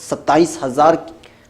27,000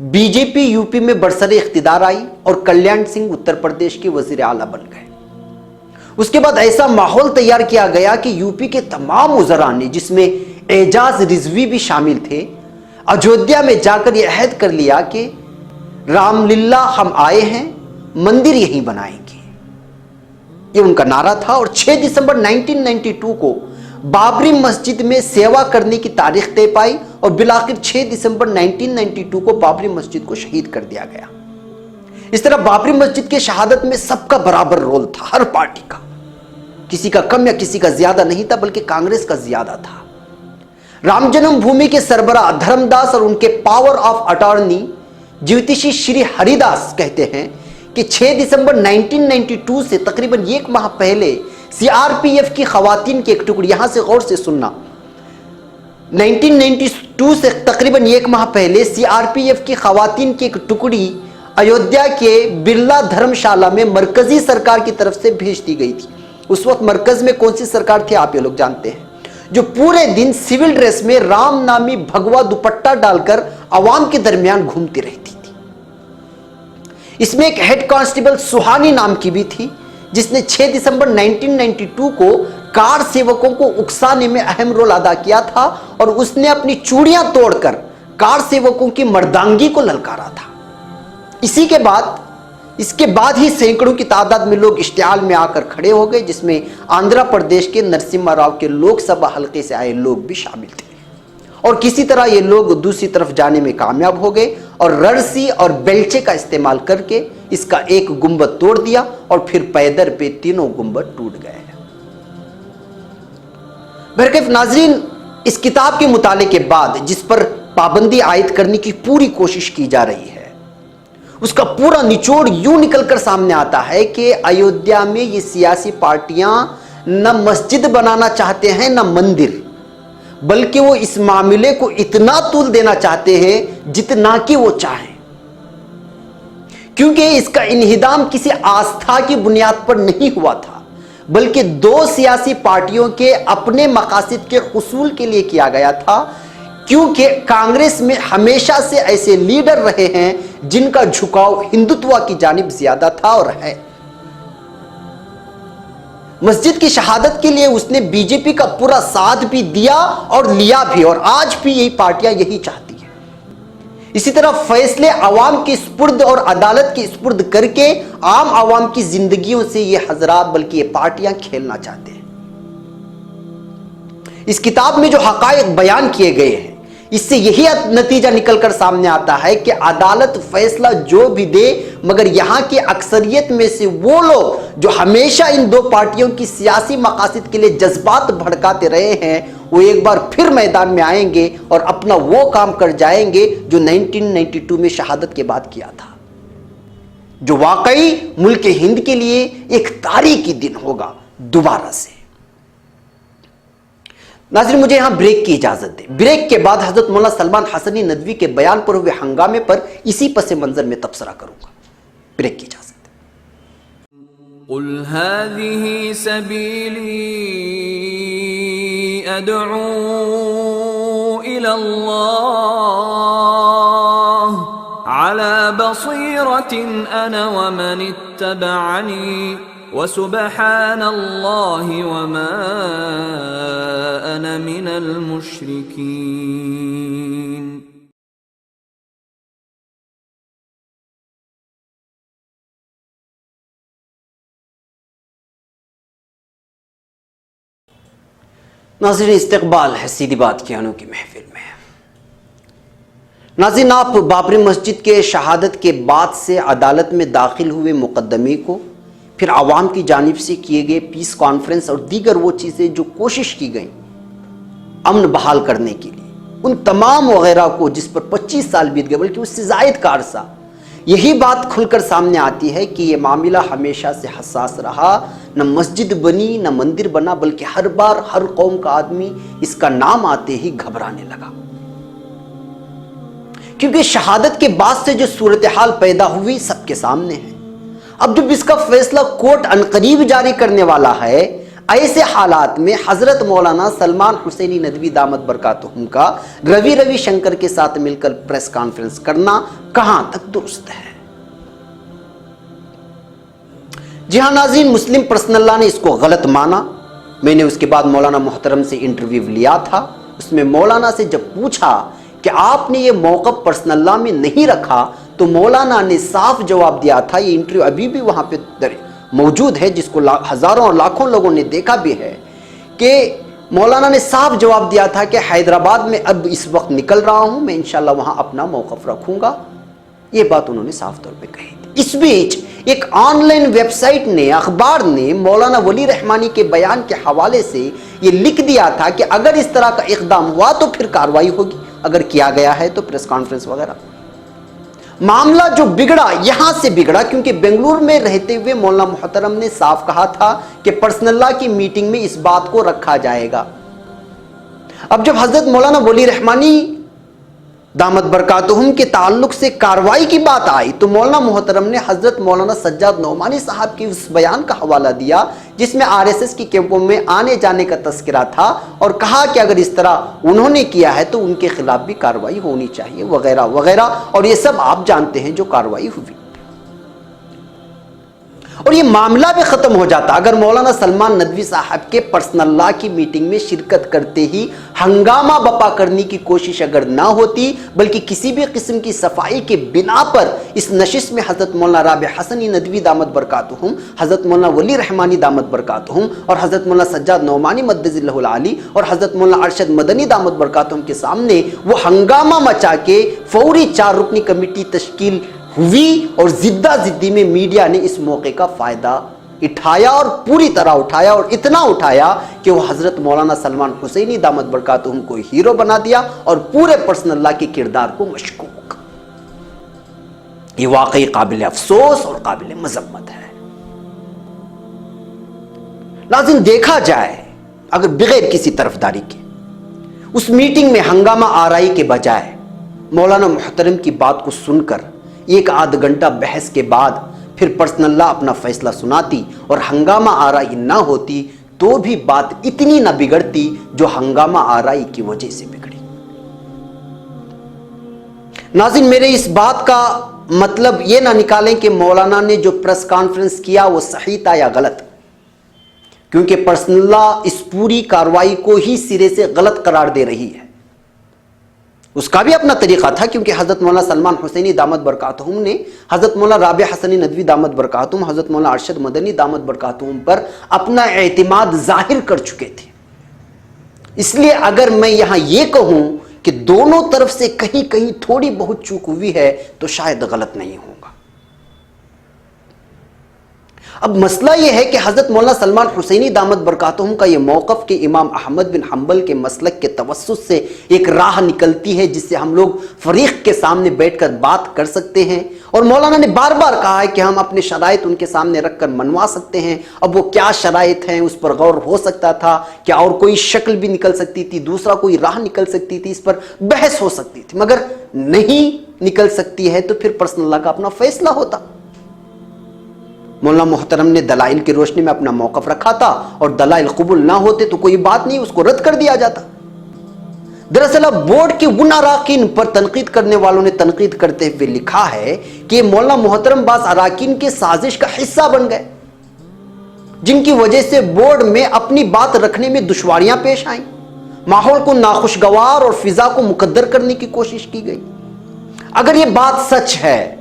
B J P U P میں برسر اقتدار آئی اور کلیان سنگھ اتر پردیش کے وزیر اعلیٰ بن گئے۔ اس کے بعد ایسا ماحول تیار کیا گیا کہ یو پی کے تمام وزراء نے، جس میں اعجاز رضوی بھی شامل تھے، اجودھیا میں جا کر یہ عہد کر لیا کہ رام للا ہم آئے ہیں، مندر یہیں بنائیں گے۔ یہ ان کا نعرہ تھا، اور 6 دسمبر 1992 کو بابری مسجد میں سیوا کرنے کی تاریخ طے پائی، اور بالآخر 6 دسمبر 1992 کو بابری مسجد کو شہید کر دیا گیا۔ اس طرح بابری مسجد کے شہادت میں سب کا برابر رول تھا، ہر پارٹی کا، کسی کا کم یا کسی کا زیادہ نہیں تھا، بلکہ کانگریس کا زیادہ تھا۔ رام جنم بھومی کے سربراہ دھرم داس اور ان کے پاور آف اٹارنی جیوتشی شری ہری داس کہتے ہیں کہ 6 دسمبر 1992 سے تقریباً 1 ماہ پہلے سی آر پی ایف کی خواتین کی ایک ٹکڑی، یہاں سے غور سے سننا، 1992 سے تقریباً 1 ماہ پہلے سی آر پی ایف کی خواتین کی ایک ٹکڑی ایودھیا کے برلا دھرم شالہ میں مرکزی سرکار کی طرف سے بھیج دی گئی تھی۔ اس وقت مرکز میں کون سی سرکار تھی آپ یہ لوگ جانتے ہیں، جو پورے دن سول ڈریس میں رام نامی بھگوا دوپٹہ ڈال کر عوام کے درمیان گھومتی رہتی تھی۔ اس میں ایک ہیڈ کانسٹیبل سہانی نام کی بھی تھی، جس نے 6 دسمبر 1992 کو کار سیوکوں کو اکسانے میں اہم رول ادا کیا تھا، اور اس نے اپنی چوڑیاں توڑ کر کار سیوکوں کی مردانگی کو للکارا تھا۔ اس کے بعد ہی سینکڑوں کی تعداد میں لوگ اشتعال میں آ کر کھڑے ہو گئے، جس میں آندھرا پردیش کے نرسمہا راؤ کے لوک سبھا حلقے سے آئے لوگ بھی شامل تھے، اور کسی طرح یہ لوگ دوسری طرف جانے میں کامیاب ہو گئے، اور رڑسی اور بیلچے کا استعمال کر کے اس کا ایک گنبد توڑ دیا، اور پھر پیدر پہ تینوں گنبد ٹوٹ گئے۔ برکیف ناظرین، اس کتاب کے مطالعے کے بعد جس پر پابندی عائد کرنے کی پوری کوشش کی جا رہی ہے، اس کا پورا نچوڑ یوں نکل کر سامنے آتا ہے کہ ایودھیا میں یہ سیاسی پارٹیاں نہ مسجد بنانا چاہتے ہیں نہ مندر، بلکہ وہ اس معاملے کو اتنا طول دینا چاہتے ہیں جتنا کہ وہ چاہیں، کیونکہ اس کا انہدام کسی آستھا کی بنیاد پر نہیں ہوا تھا، بلکہ 2 سیاسی پارٹیوں کے اپنے مقاصد کے حصول کے لیے کیا گیا تھا، کیونکہ کانگریس میں ہمیشہ سے ایسے لیڈر رہے ہیں جن کا جھکاؤ ہندوتوا کی جانب زیادہ تھا اور ہے۔ مسجد کی شہادت کے لیے اس نے بی جے پی کا پورا ساتھ بھی دیا اور لیا بھی، اور آج بھی یہی پارٹیاں یہی چاہتی ہیں۔ اسی طرح فیصلے عوام کی سپرد اور عدالت کی سپرد کر کے عام عوام کی زندگیوں سے یہ حضرات بلکہ یہ پارٹیاں کھیلنا چاہتے ہیں۔ اس کتاب میں جو حقائق بیان کیے گئے ہیں، اس سے یہی نتیجہ نکل کر سامنے آتا ہے کہ عدالت فیصلہ جو بھی دے، مگر یہاں کی اکثریت میں سے وہ لوگ جو ہمیشہ ان 2 پارٹیوں کی سیاسی مقاصد کے لیے جذبات بھڑکاتے رہے ہیں، وہ ایک بار پھر میدان میں آئیں گے اور اپنا وہ کام کر جائیں گے جو 1992 میں شہادت کے بعد کیا تھا، جو واقعی ملک ہند کے لیے ایک تاریخی دن ہوگا دوبارہ سے۔ ناظرین، مجھے یہاں بریک کی اجازت دیں۔ بریک کے بعد حضرت مولانا سلمان حسنی ندوی کے بیان پر ہوئے ہنگامے پر اسی پس منظر میں تبصرہ کروں گا۔ بریک کی اجازت دیں۔ قل هذه سبيلي أدعو إلى الله على بصيرة أنا ومن اتبعني وسبحان الله وما أنا من المشركين۔ ناظرین، استقبال ہے سیدھی بات کی انوکھی محفل میں۔ ناظرین، آپ بابری مسجد کے شہادت کے بعد سے عدالت میں داخل ہوئے مقدمے کو، پھر عوام کی جانب سے کیے گئے پیس کانفرنس اور دیگر وہ چیزیں جو کوشش کی گئیں امن بحال کرنے کے لیے، ان تمام وغیرہ کو جس پر 25 سال بیت گئے، بلکہ اس سے زائد کا عرصہ، یہی بات کھل کر سامنے آتی ہے کہ یہ معاملہ ہمیشہ سے حساس رہا، نہ مسجد بنی نہ مندر بنا، بلکہ ہر بار ہر قوم کا آدمی اس کا نام آتے ہی گھبرانے لگا، کیونکہ شہادت کے بعد سے جو صورتحال پیدا ہوئی سب کے سامنے ہے۔ اب جب اس کا فیصلہ کورٹ عنقریب جاری کرنے والا ہے، ایسے حالات میں حضرت مولانا سلمان حسینی ندوی دامت برکاتہم کا روی شنکر کے ساتھ مل کر پریس کانفرنس کرنا کہاں تک درست ہے؟ جی ہاں ناظرین، مسلم پرسنل لا نے اس کو غلط مانا۔ میں نے اس کے بعد مولانا محترم سے انٹرویو لیا تھا، اس میں مولانا سے جب پوچھا کہ آپ نے یہ موقف پرسنل لا میں نہیں رکھا تو مولانا نے صاف جواب دیا تھا، یہ انٹرویو ابھی بھی وہاں پہ موجود ہے جس کو ہزاروں اور لاکھوں لوگوں نے دیکھا بھی ہے، کہ مولانا نے صاف جواب دیا تھا کہ حیدرآباد میں اب اس وقت نکل رہا ہوں، میں انشاءاللہ وہاں اپنا موقف رکھوں گا۔ یہ بات انہوں نے صاف طور پہ کہی تھی۔ اس بیچ ایک آن لائن ویب سائٹ نے، اخبار نے مولانا ولی رحمانی کے بیان کے حوالے سے یہ لکھ دیا تھا کہ اگر اس طرح کا اقدام ہوا تو پھر کارروائی ہوگی، اگر کیا گیا ہے تو پریس کانفرنس وغیرہ۔ معاملہ جو بگڑا یہاں سے بگڑا کیونکہ بنگلور میں رہتے ہوئے مولانا محترم نے صاف کہا تھا کہ پرسنل لا کی میٹنگ میں اس بات کو رکھا جائے گا۔ اب جب حضرت مولانا ولی رحمانی دامت برکاتہم کے تعلق سے کارروائی کی بات آئی تو مولانا محترم نے حضرت مولانا سجاد نعمانی صاحب کی اس بیان کا حوالہ دیا جس میں RSS کی کیمپوں میں آنے جانے کا تذکرہ تھا، اور کہا کہ اگر اس طرح انہوں نے کیا ہے تو ان کے خلاف بھی کارروائی ہونی چاہیے وغیرہ وغیرہ، اور یہ سب آپ جانتے ہیں جو کارروائی ہوئی۔ اور یہ معاملہ بھی ختم ہو جاتا اگر مولانا سلمان ندوی صاحب کے پرسنل لا کی میٹنگ میں شرکت کرتے ہی ہنگامہ بپا کرنے کی کوشش اگر نہ ہوتی، بلکہ کسی بھی قسم کی صفائی کے بنا پر اس نشست میں حضرت مولانا رابع حسنی ندوی دامت برکاتہم، حضرت مولانا ولی رحمانی دامت برکاتہم اور حضرت مولانا سجاد نعمانی مدد اللہ العالی اور حضرت مولانا ارشد مدنی دامت برکاتہم کے سامنے وہ ہنگامہ مچا کے فوری 4 رکنی کمیٹی تشکیل ہوئی، اور زدہ زدی میں میڈیا نے اس موقع کا فائدہ اٹھایا اور پوری طرح اٹھایا، اور اتنا اٹھایا کہ وہ حضرت مولانا سلمان حسینی دامت برکاتہم کو ہیرو بنا دیا اور پورے پرسنل لا کے کردار کو مشکوک۔ یہ واقعی قابل افسوس اور قابل مذمت ہے۔ لازم دیکھا جائے اگر بغیر کسی طرفداری کے اس میٹنگ میں ہنگامہ آرائی کے بجائے مولانا محترم کی بات کو سن کر 1 گھنٹہ بحث کے بعد پھر پرسنل لا اپنا فیصلہ سناتی اور ہنگامہ آرائی نہ ہوتی تو بھی بات اتنی نہ بگڑتی جو ہنگامہ آرائی کی وجہ سے بگڑی۔ ناظرین، میرے اس بات کا مطلب یہ نہ نکالیں کہ مولانا نے جو پریس کانفرنس کیا وہ صحیح تھا یا غلط، کیونکہ پرسنل لا اس پوری کارروائی کو ہی سرے سے غلط قرار دے رہی ہے۔ اس کا بھی اپنا طریقہ تھا، کیونکہ حضرت مولانا سلمان حسینی دامت برکاتہم نے حضرت مولانا رابع حسنی ندوی دامت برکاتہم، حضرت مولانا ارشد مدنی دامت برکاتہم پر اپنا اعتماد ظاہر کر چکے تھے۔ اس لیے اگر میں یہاں یہ کہوں کہ دونوں طرف سے کہیں کہیں تھوڑی بہت چوک ہوئی ہے تو شاید غلط نہیں ہوگا۔ اب مسئلہ یہ ہے کہ حضرت مولانا سلمان حسینی دامت برکاتہم کا یہ موقف کہ امام احمد بن حنبل کے مسلک کے توسط سے ایک راہ نکلتی ہے جس سے ہم لوگ فریق کے سامنے بیٹھ کر بات کر سکتے ہیں، اور مولانا نے بار بار کہا ہے کہ ہم اپنے شرائط ان کے سامنے رکھ کر منوا سکتے ہیں۔ اب وہ کیا شرائط ہیں اس پر غور ہو سکتا تھا، کیا اور کوئی شکل بھی نکل سکتی تھی، دوسرا کوئی راہ نکل سکتی تھی، اس پر بحث ہو سکتی تھی، مگر نہیں نکل سکتی ہے تو پھر پرسنل لا کا اپنا فیصلہ ہوتا۔ مولانا محترم نے دلائل کی روشنی میں اپنا موقف رکھا تھا، اور دلائل قبول نہ ہوتے تو کوئی بات نہیں، اس کو رد کر دیا جاتا۔ دراصل اب بورڈ کے ان اراکین پر تنقید کرنے والوں نے تنقید کرتے ہوئے لکھا ہے کہ مولانا محترم بعض اراکین کے سازش کا حصہ بن گئے، جن کی وجہ سے بورڈ میں اپنی بات رکھنے میں دشواریاں پیش آئیں، ماحول کو ناخوشگوار اور فضا کو مقدر کرنے کی کوشش کی گئی۔ اگر یہ بات سچ ہے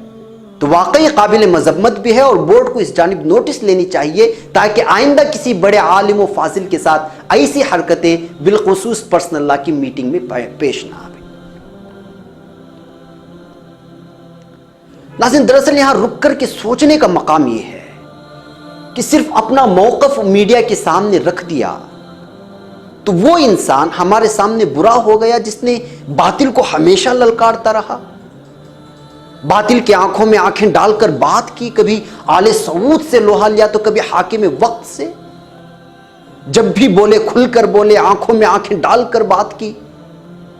تو واقعی قابل مذمت بھی ہے، اور بورڈ کو اس جانب نوٹس لینی چاہیے تاکہ آئندہ کسی بڑے عالم و فاضل کے ساتھ ایسی حرکتیں بالخصوص پرسنل لا کی میٹنگ میں پیش نہ آئیں۔ ناظرین، دراصل یہاں رک کر کے سوچنے کا مقام یہ ہے کہ صرف اپنا موقف میڈیا کے سامنے رکھ دیا تو وہ انسان ہمارے سامنے برا ہو گیا جس نے باطل کو ہمیشہ للکارتا رہا، باطل کی آنکھوں میں آنکھیں ڈال کر بات کی، کبھی آل سعود سے لوہا لیا تو کبھی حاکم وقت سے، جب بھی بولے کھل کر بولے، آنکھوں میں آنکھیں ڈال کر بات کی،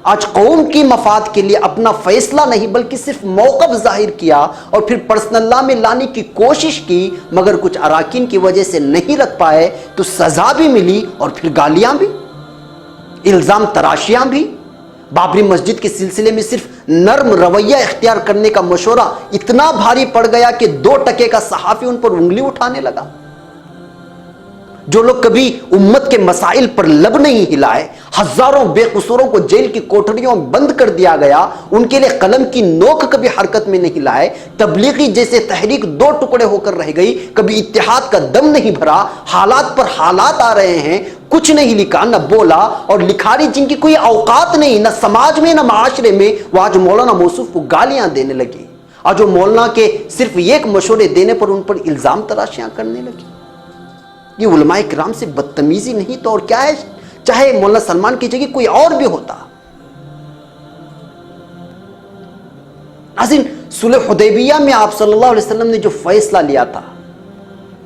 آج قوم کی مفاد کے لیے اپنا فیصلہ نہیں بلکہ صرف موقف ظاہر کیا اور پھر پرسنل لا میں لانے کی کوشش کی، مگر کچھ اراکین کی وجہ سے نہیں رکھ پائے تو سزا بھی ملی اور پھر گالیاں بھی، الزام تراشیاں بھی۔ بابری مسجد کے سلسلے میں صرف نرم رویہ اختیار کرنے کا مشورہ اتنا بھاری پڑ گیا کہ 2 ٹکے کا صحافی ان پر انگلی اٹھانے لگا۔ جو لوگ کبھی امت کے مسائل پر لب نہیں ہلائے، ہزاروں بے قصوروں کو جیل کی کوٹڑیوں میں بند کر دیا گیا، ان کے لیے قلم کی نوک کبھی حرکت میں نہیں لائے، تبلیغی جیسے تحریک 2 ٹکڑے ہو کر رہ گئی، کبھی اتحاد کا دم نہیں بھرا، حالات پر حالات آ رہے ہیں، کچھ نہیں لکھا نہ بولا، اور لکھاری جن کی کوئی اوقات نہیں، نہ سماج میں نہ معاشرے میں، وہ آج مولانا موصوف کو گالیاں دینے لگی، آج وہ مولانا کے صرف ایک مشورے دینے پر ان پر الزام تراشیاں کرنے لگی۔ یہ علماء کرام سے بدتمیزی نہیں تو اور کیا ہے؟ چاہے مولانا سلمان کی جگہ کوئی اور بھی ہوتا۔ ناظرین، صلح حدیبیہ میں آپ صلی اللہ علیہ وسلم نے جو فیصلہ لیا تھا،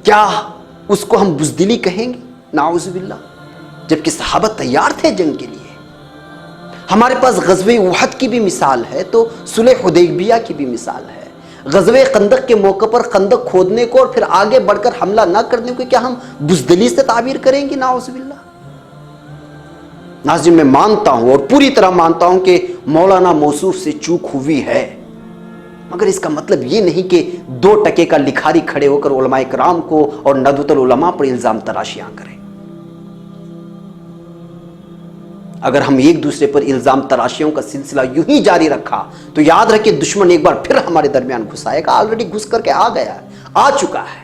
کیا اس کو ہم بزدلی کہیں گے؟ نعوذ باللہ، جبکہ صحابہ تیار تھے جنگ کے لیے۔ ہمارے پاس غزوہ احد کی بھی مثال ہے تو صلح حدیبیہ کی بھی مثال ہے۔ غزوہ خندق کے موقع پر خندق کھودنے کو اور پھر آگے بڑھ کر حملہ نہ کرنے کو کیا ہم بزدلی سے تعبیر کریں گے؟ نعوذ باللہ۔ ناظرین، میں مانتا ہوں اور پوری طرح مانتا ہوں کہ مولانا موصوف سے چوک ہوئی ہے، مگر اس کا مطلب یہ نہیں کہ 2 ٹکے کا لکھاری کھڑے ہو کر علماء کرام کو اور ندوۃ العلماء پر الزام تراشیاں کریں۔ اگر ہم ایک دوسرے پر الزام تراشیوں کا سلسلہ یوں ہی جاری رکھا تو یاد رکھیں دشمن ایک بار پھر ہمارے درمیان گھس آئے گا، آلریڈی گھس کر کے آ گیا ہے، آ چکا ہے۔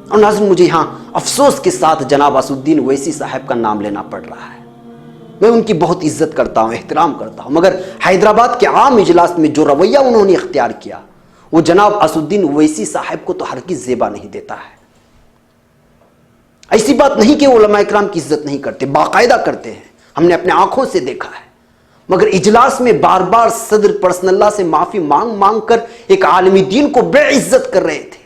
اور ناظرین، مجھے یہاں افسوس کے ساتھ جناب اسد الدین اویسی صاحب کا نام لینا پڑ رہا ہے۔ میں ان کی بہت عزت کرتا ہوں، احترام کرتا ہوں، مگر حیدرآباد کے عام اجلاس میں جو رویہ انہوں نے اختیار کیا وہ جناب اسد الدین اویسی صاحب کو تو ہرگز زیبا نہیں دیتا ہے۔ ایسی بات نہیں کہ علماء اکرام کی عزت نہیں کرتے، باقاعدہ کرتے ہیں، ہم نے اپنے آنکھوں سے دیکھا ہے، مگر اجلاس میں بار بار صدر پرسنل اللہ سے معافی مانگ مانگ کر ایک عالمی دین کو بے عزت کر رہے تھے،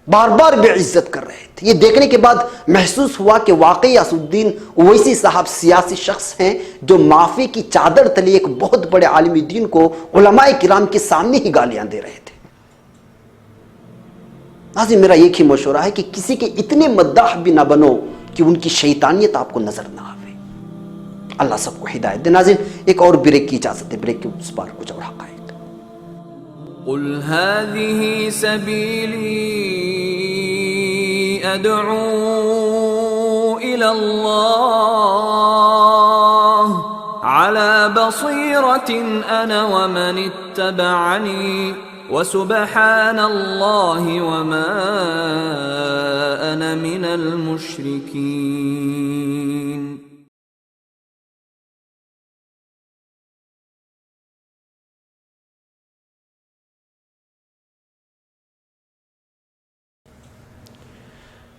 بار بار بے عزت کر رہے تھے۔ یہ دیکھنے کے بعد محسوس ہوا کہ واقعی اسد الدین اویسی صاحب سیاسی شخص ہیں جو معافی کی چادر تلے ایک بہت بڑے عالمی دین کو علماء کرام کے سامنے ہی گالیاں دے رہے تھے۔ ناظرین، میرا ایک ہی مشورہ ہے کہ کسی کے اتنے مداح بھی نہ بنو کہ ان کی شیطانیت آپ کو نظر نہ آئے۔ اللہ سب کو ہدایت دے۔ ناظرین، ایک اور بریک کی اجازت ہے، بریک کے اس بار کچھ اور حقائق۔ قل هذه سبيلي أدعو إلى الله على بصيرة أنا ومن اتبعني وسبحان الله وما أنا من المشركين۔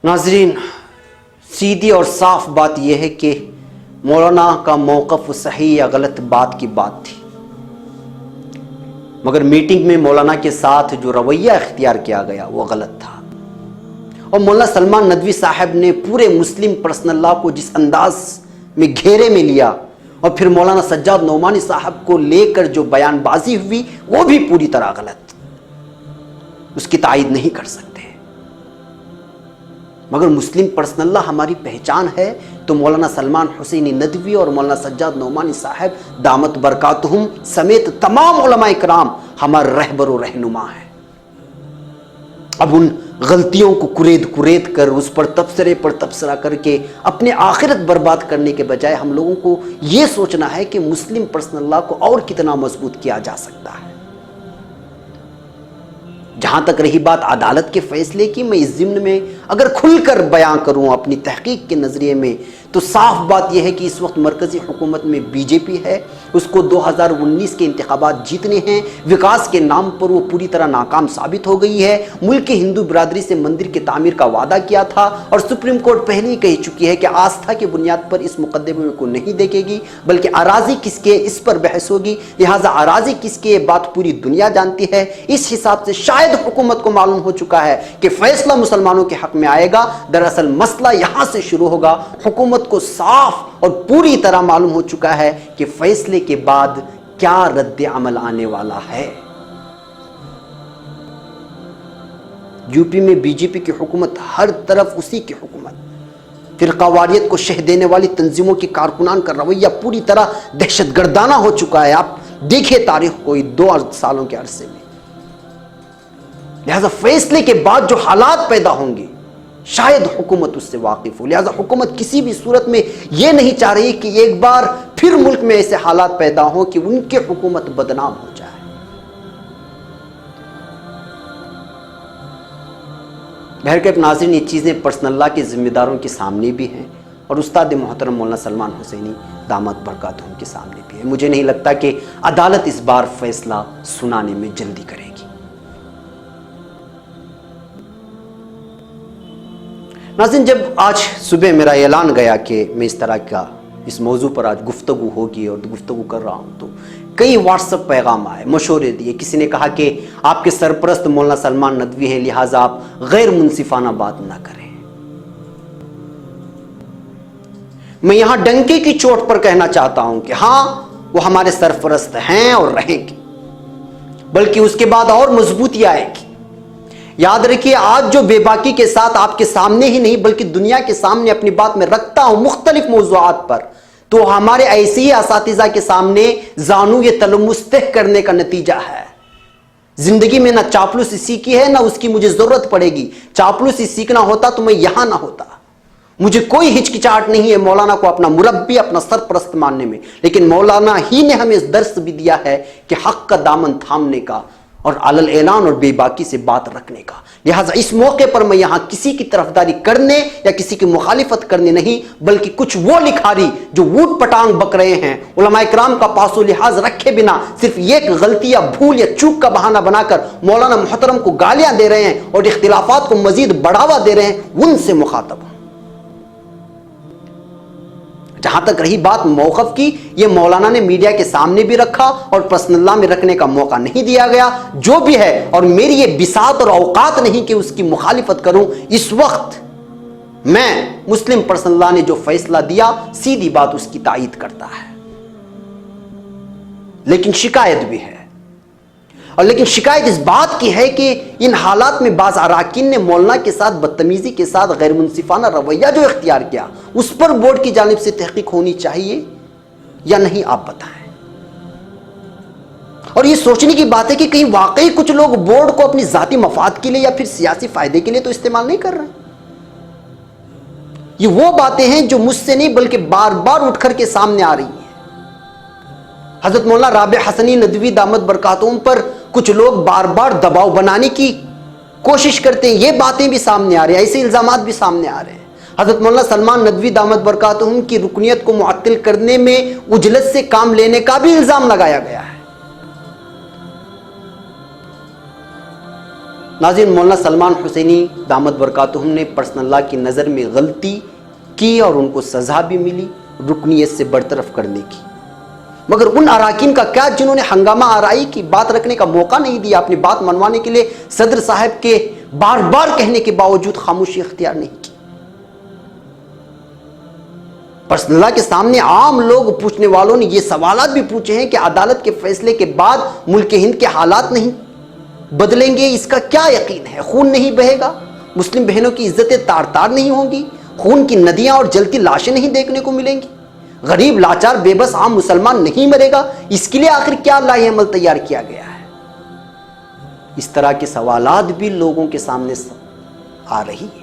ناظرین، سیدھی اور صاف بات یہ ہے کہ مولانا کا موقف صحیح یا غلط بات کی بات تھی، مگر میٹنگ میں مولانا کے ساتھ جو رویہ اختیار کیا گیا وہ غلط تھا، اور مولانا سلمان ندوی صاحب نے پورے مسلم پرسنل لا کو جس انداز میں گھیرے میں لیا اور پھر مولانا سجاد نعمانی صاحب کو لے کر جو بیان بازی ہوئی وہ بھی پوری طرح غلط، اس کی تائید نہیں کر سکتے۔ مگر مسلم پرسنل لا ہماری پہچان ہے تو مولانا سلمان حسینی ندوی اور مولانا سجاد نعمانی صاحب دامت برکاتہم سمیت تمام علماء کرام ہمارے رہبر و رہنما ہیں۔ اب ان غلطیوں کو کرید کر اس پر تبصرہ کر کے اپنے آخرت برباد کرنے کے بجائے ہم لوگوں کو یہ سوچنا ہے کہ مسلم پرسنل لا کو اور کتنا مضبوط کیا جا سکتا ہے۔ جہاں تک رہی بات عدالت کے فیصلے کی، میں اس ضمن میں اگر کھل کر بیان کروں اپنی تحقیق کے نظریے میں تو صاف بات یہ ہے کہ اس وقت مرکزی حکومت میں بی جے پی ہے، اس کو 2019 کے انتخابات جیتنے ہیں، وکاس کے نام پر وہ پوری طرح ناکام ثابت ہو گئی ہے۔ ملک کے ہندو برادری سے مندر کی تعمیر کا وعدہ کیا تھا اور سپریم کورٹ پہلے ہی کہہ چکی ہے کہ آستھا کی بنیاد پر اس مقدمے کو نہیں دیکھے گی، بلکہ اراضی کس کے اس پر بحث ہوگی، لہٰذا اراضی کس کے یہ بات پوری دنیا جانتی ہے۔ اس حساب سے شاید شاید حکومت کو معلوم ہو چکا ہے کہ فیصلہ مسلمانوں کے حق میں آئے گا. دراصل مسئلہ یہاں سے شروع ہوگا. حکومت کو صاف اور پوری طرح معلوم ہو چکا ہے کہ فیصلے کے بعد کیا رد عمل آنے والا ہے. یو پی میں بی جے پی کی حکومت، ہر طرف اسی کی حکومت. فرقہ واریت کو شہ دینے والی تنظیموں کے کارکنان کا رویہ پوری طرح دہشت گردانہ ہو چکا ہے. آپ دیکھیے تاریخ کو 2 سالوں کے عرصے میں. لہذا فیصلے کے بعد جو حالات پیدا ہوں گے شاید حکومت اس سے واقف ہو. لہذا حکومت کسی بھی صورت میں یہ نہیں چاہ رہی کہ ایک بار پھر ملک میں ایسے حالات پیدا ہوں کہ ان کی حکومت بدنام ہو جائے. بہرکیف ناظرین، یہ چیزیں پرسنل اللہ کے ذمہ داروں کے سامنے بھی ہیں اور استاد محترم مولانا سلمان حسینی دامت برکاتہم کے سامنے بھی ہے. مجھے نہیں لگتا کہ عدالت اس بار فیصلہ سنانے میں جلدی کرے گی. ناظرین، جب آج صبح میرا اعلان گیا کہ میں اس طرح کا اس موضوع پر آج گفتگو ہوگی اور گفتگو کر رہا ہوں، تو کئی واٹس اپ پیغام آئے، مشورے دیے. کسی نے کہا کہ آپ کے سرپرست مولانا سلمان ندوی ہیں، لہٰذا آپ غیر منصفانہ بات نہ کریں. میں یہاں ڈنکے کی چوٹ پر کہنا چاہتا ہوں کہ ہاں، وہ ہمارے سرپرست ہیں اور رہیں گے، بلکہ اس کے بعد اور مضبوطی آئے گی. یاد رکھیے، آج جو بے باکی کے ساتھ آپ کے سامنے ہی نہیں بلکہ دنیا کے سامنے اپنی بات میں رکھتا ہوں مختلف موضوعات پر، تو ہمارے ایسے ہی اساتذہ کے سامنے زانو یہ تلمس طے کرنے کا نتیجہ ہے. زندگی میں نہ چاپلوسی سیکھی ہے، نہ اس کی مجھے ضرورت پڑے گی. چاپلوسی سیکھنا ہوتا تو میں یہاں نہ ہوتا. مجھے کوئی ہچکچاہٹ نہیں ہے مولانا کو اپنا مربی، اپنا سرپرست ماننے میں، لیکن مولانا ہی نے ہمیں درس بھی دیا ہے کہ حق کا دامن تھامنے کا اور علل اعلان اور بے باکی سے بات رکھنے کا. لہٰذا اس موقع پر میں یہاں کسی کی طرفداری کرنے یا کسی کی مخالفت کرنے نہیں، بلکہ کچھ وہ لکھاری جو ووٹ پٹانگ بک رہے ہیں، علماء کرام کا پاس و لحاظ رکھے بنا صرف ایک غلطی یا بھول یا چوک کا بہانہ بنا کر مولانا محترم کو گالیاں دے رہے ہیں اور اختلافات کو مزید بڑھاوا دے رہے ہیں، ان سے مخاطب ہوں. جہاں تک رہی بات موقف کی، یہ مولانا نے میڈیا کے سامنے بھی رکھا اور پرسنل اللہ میں رکھنے کا موقع نہیں دیا گیا. جو بھی ہے، اور میری یہ بساط اور اوقات نہیں کہ اس کی مخالفت کروں. اس وقت میں مسلم پرسنل اللہ نے جو فیصلہ دیا، سیدھی بات اس کی تائید کرتا ہے. لیکن شکایت بھی ہے، اور لیکن شکایت اس بات کی ہے کہ ان حالات میں بعض اراکین نے مولانا کے ساتھ بدتمیزی کے ساتھ غیر منصفانہ رویہ جو اختیار کیا، اس پر بورڈ کی جانب سے تحقیق ہونی چاہیے یا نہیں، آپ بتائیں. اور یہ سوچنے کی بات ہے کہ کہیں واقعی کچھ لوگ بورڈ کو اپنی ذاتی مفاد کے لیے یا پھر سیاسی فائدے کے لیے تو استعمال نہیں کر رہے ہیں. یہ وہ باتیں ہیں جو مجھ سے نہیں بلکہ بار بار اٹھ کر کے سامنے آ رہی ہیں. حضرت مولانا رابع حسنی ندوی دامت برکاتہم پر کچھ لوگ بار بار دباؤ بنانے کی کوشش کرتے ہیں. یہ باتیں بھی سامنے آ رہی ہیں، ایسے الزامات بھی سامنے آ رہے ہیں. حضرت مولانا سلمان ندوی دامت برکاتہم کی رکنیت کو معطل کرنے میں اجلت سے کام لینے کا بھی الزام لگایا گیا ہے. ناظرین، مولانا سلمان حسینی دامت برکاتہم نے پرسنل اللہ کی نظر میں غلطی کی اور ان کو سزا بھی ملی رکنیت سے برطرف کرنے کی. مگر ان اراکین کا کیا جنہوں نے ہنگامہ آرائی کی بات رکھنے کا موقع نہیں دیا، اپنی بات منوانے کے لیے صدر صاحب کے بار بار کہنے کے باوجود خاموشی اختیار نہیں کی. پرسنل اللہ کے سامنے عام لوگ پوچھنے والوں نے یہ سوالات بھی پوچھے ہیں کہ عدالت کے فیصلے کے بعد ملک ہند کے حالات نہیں بدلیں گے، اس کا کیا یقین ہے؟ خون نہیں بہے گا؟ مسلم بہنوں کی عزتیں تار تار نہیں ہوں گی؟ خون کی ندیاں اور جلتی لاشیں نہیں دیکھنے کو ملیں گی؟ غریب لاچار بے بس عام مسلمان نہیں مرے گا؟ اس کے لیے آخر کیا لائی عمل تیار کیا گیا ہے؟ اس طرح کے سوالات بھی لوگوں کے سامنے آ رہی ہے.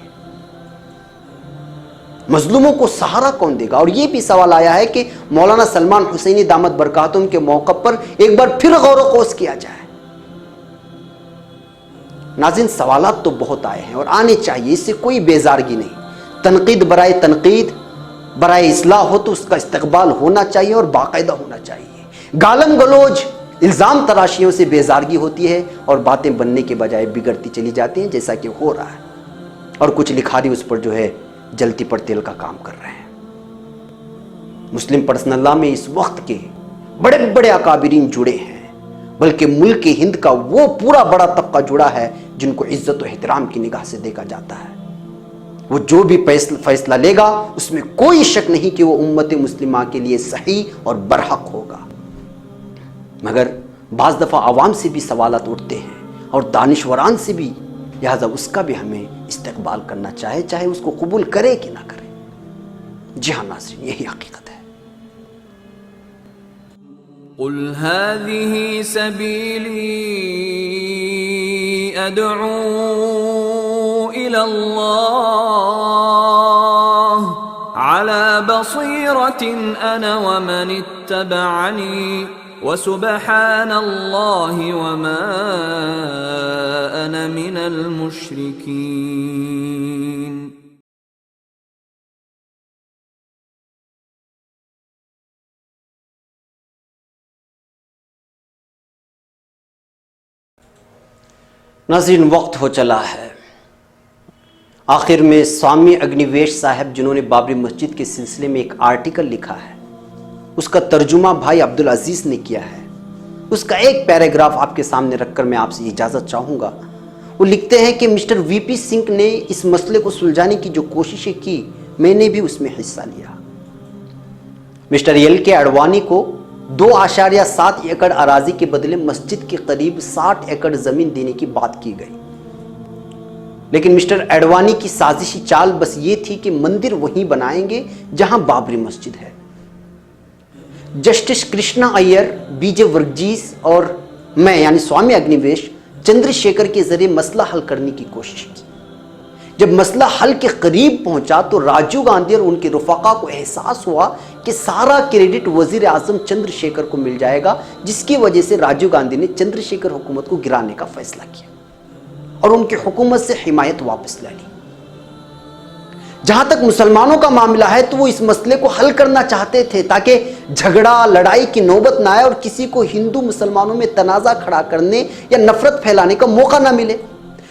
مظلوموں کو سہارا کون دے گا؟ اور یہ بھی سوال آیا ہے کہ مولانا سلمان حسینی دامت برکاتہم کے موقع پر ایک بار پھر غور و خوض کیا جائے. ناظرین، سوالات تو بہت آئے ہیں اور آنے چاہیے، اس سے کوئی بیزارگی نہیں. تنقید برائے تنقید، برائے اصلاح ہو تو اس کا استقبال ہونا چاہیے اور باقاعدہ ہونا چاہیے. گالم گلوچ، الزام تراشیوں سے بیزارگی ہوتی ہے اور باتیں بننے کے بجائے بگڑتی چلی جاتی ہیں، جیسا کہ ہو رہا ہے. اور کچھ لکھاری اس پر جو ہے جلتی پر تیل کا کام کر رہے ہیں. مسلم پرسنل اللہ میں اس وقت کے بڑے بڑے اکابرین جڑے ہیں. بلکہ ملک ہند کا وہ پورا بڑا طبقہ جڑا ہے جن کو عزت و احترام کی نگاہ سے دیکھا جاتا ہے۔ وہ جو بھی فیصلہ لے گا اس میں کوئی شک نہیں کہ وہ امت مسلمہ کے لیے صحیح اور برحق ہوگا۔ مگر بعض دفعہ عوام سے بھی سوالات اٹھتے ہیں اور دانشوران سے بھی، لہذا اس کا بھی ہمیں استقبال کرنا چاہے اس کو قبول کرے کہ نہ کرے۔ جی ہاں ناظرین، یہی حقیقت ہے۔ قل هذه سبيلي أدعو إلى الله على بصيرة أنا ومن اتبعني وسبحان الله وما أنا من المشركين۔ ناظرین، وقت ہو چلا ہے۔ آخر میں سوامی اگنیویش صاحب جنہوں نے بابری مسجد کے سلسلے میں ایک آرٹیکل لکھا ہے، اس کا ترجمہ بھائی عبدالعزیز نے کیا ہے۔ اس کا ایک پیراگراف آپ کے سامنے رکھ کر میں آپ سے اجازت چاہوں گا۔ وہ لکھتے ہیں کہ مسٹر وی پی سنگھ نے اس مسئلے کو سلجھانے کی جو کوششیں کی، میں نے بھی اس میں حصہ لیا۔ مسٹر ایل کے اڈوانی کو 2.7 ایکڑ اراضی کے بدلے مسجد کے قریب 60 ایکڑ زمین دینے کی بات کی گئی، لیکن مسٹر اڈوانی کی سازشی چال بس یہ تھی کہ مندر وہیں بنائیں گے جہاں بابری مسجد ہے۔ Justice Krishna Iyer, B J Varghese اور میں یعنی سوامی اگنیویش چندر شیکھر کے ذریعے مسئلہ حل کرنے کی کوشش کی۔ جب مسئلہ حل کے قریب پہنچا تو راجیو گاندھی اور ان کے رفقا کو احساس ہوا کہ سارا کریڈٹ وزیر اعظم چندر شیکھر کو مل جائے گا، جس کی وجہ سے راجیو گاندھی نے چندر شیکھر حکومت کو گرانے کا فیصلہ کیا اور ان کی حکومت سے حمایت واپس لے لی۔ جہاں تک مسلمانوں کا معاملہ ہے تو وہ اس مسئلے کو حل کرنا چاہتے تھے تاکہ جھگڑا لڑائی کی نوبت نہ آئے اور کسی کو ہندو مسلمانوں میں تنازع کھڑا کرنے یا نفرت پھیلانے کا موقع نہ ملے۔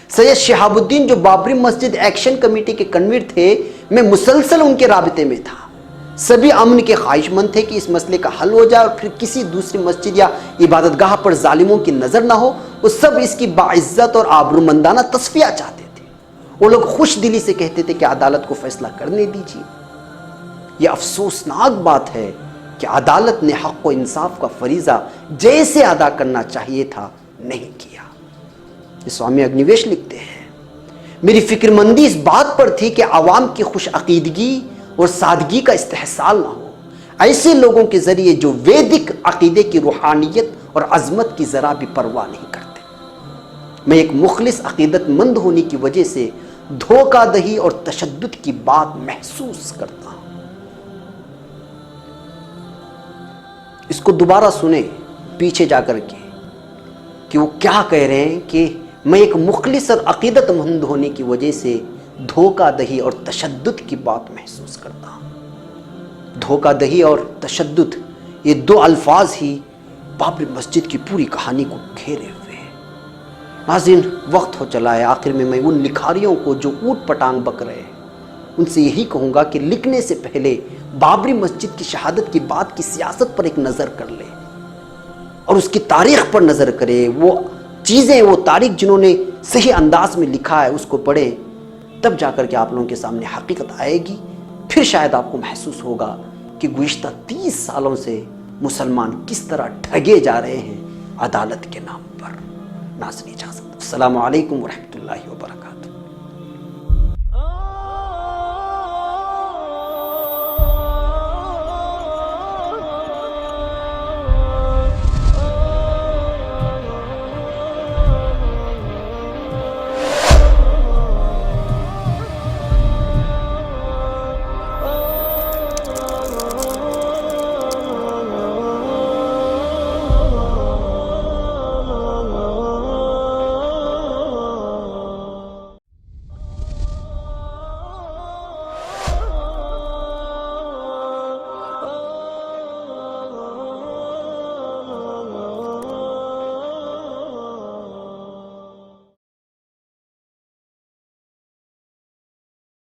سید شہاب الدین جو بابری مسجد ایکشن کمیٹی کے کنویر تھے، میں مسلسل ان کے رابطے میں تھا۔ سبھی امن کے خواہش مند تھے کہ اس مسئلے کا حل ہو جائے اور پھر کسی دوسری مسجد یا عبادت گاہ پر ظالموں کی نظر نہ ہو۔ وہ سب اس کی باعزت اور آبرومندانہ تصفیہ چاہتے تھے۔ وہ لوگ خوش دلی سے کہتے تھے کہ عدالت کو فیصلہ کرنے دیجیے۔ یہ افسوسناک بات ہے کہ عدالت نے حق و انصاف کا فریضہ جیسے ادا کرنا چاہیے تھا نہیں کیا۔ یہ سوامی اگنیویش لکھتے ہیں، میری فکر مندی اس بات پر تھی کہ عوام کی خوش عقیدگی اور سادگی کا استحصال نہ ہو، ایسے لوگوں کے ذریعے جو ویدک عقیدے کی روحانیت اور عظمت کی ذرا بھی پرواہ نہیں کرتے۔ میں ایک مخلص عقیدت مند ہونے کی وجہ سے دھوکہ دہی اور تشدد کی بات محسوس کرتا ہوں۔ اس کو دوبارہ سنیں پیچھے جا کر کے کہ وہ کیا کہہ رہے ہیں کہ میں ایک مخلص اور عقیدت مند ہونے کی وجہ سے دھوکہ دہی اور تشدد کی بات محسوس کرتا ہوں۔ دھوکہ دہی اور تشدد، یہ دو الفاظ ہی بابری مسجد کی پوری کہانی کو گھیرے ہوئے ہیں۔ ناظرین، وقت ہو چلا ہے۔ آخر میں ان لکھاریوں کو جو اوٹ پٹانگ بک رہے ہیں ان سے یہی کہوں گا کہ لکھنے سے پہلے بابری مسجد کی شہادت کی بات کی سیاست پر ایک نظر کر لے اور اس کی تاریخ پر نظر کرے۔ وہ چیزیں، وہ تاریخ جنہوں نے صحیح انداز میں لکھا ہے اس کو پڑھیں، تب جا کر کے آپ لوگوں کے سامنے حقیقت آئے گی۔ پھر شاید آپ کو محسوس ہوگا کہ گزشتہ 30 سالوں سے مسلمان کس طرح ٹھگے جا رہے ہیں عدالت کے نام پر۔ ناظرین، اجازت۔ السلام علیکم ورحمۃ اللہ وبرکاتہ۔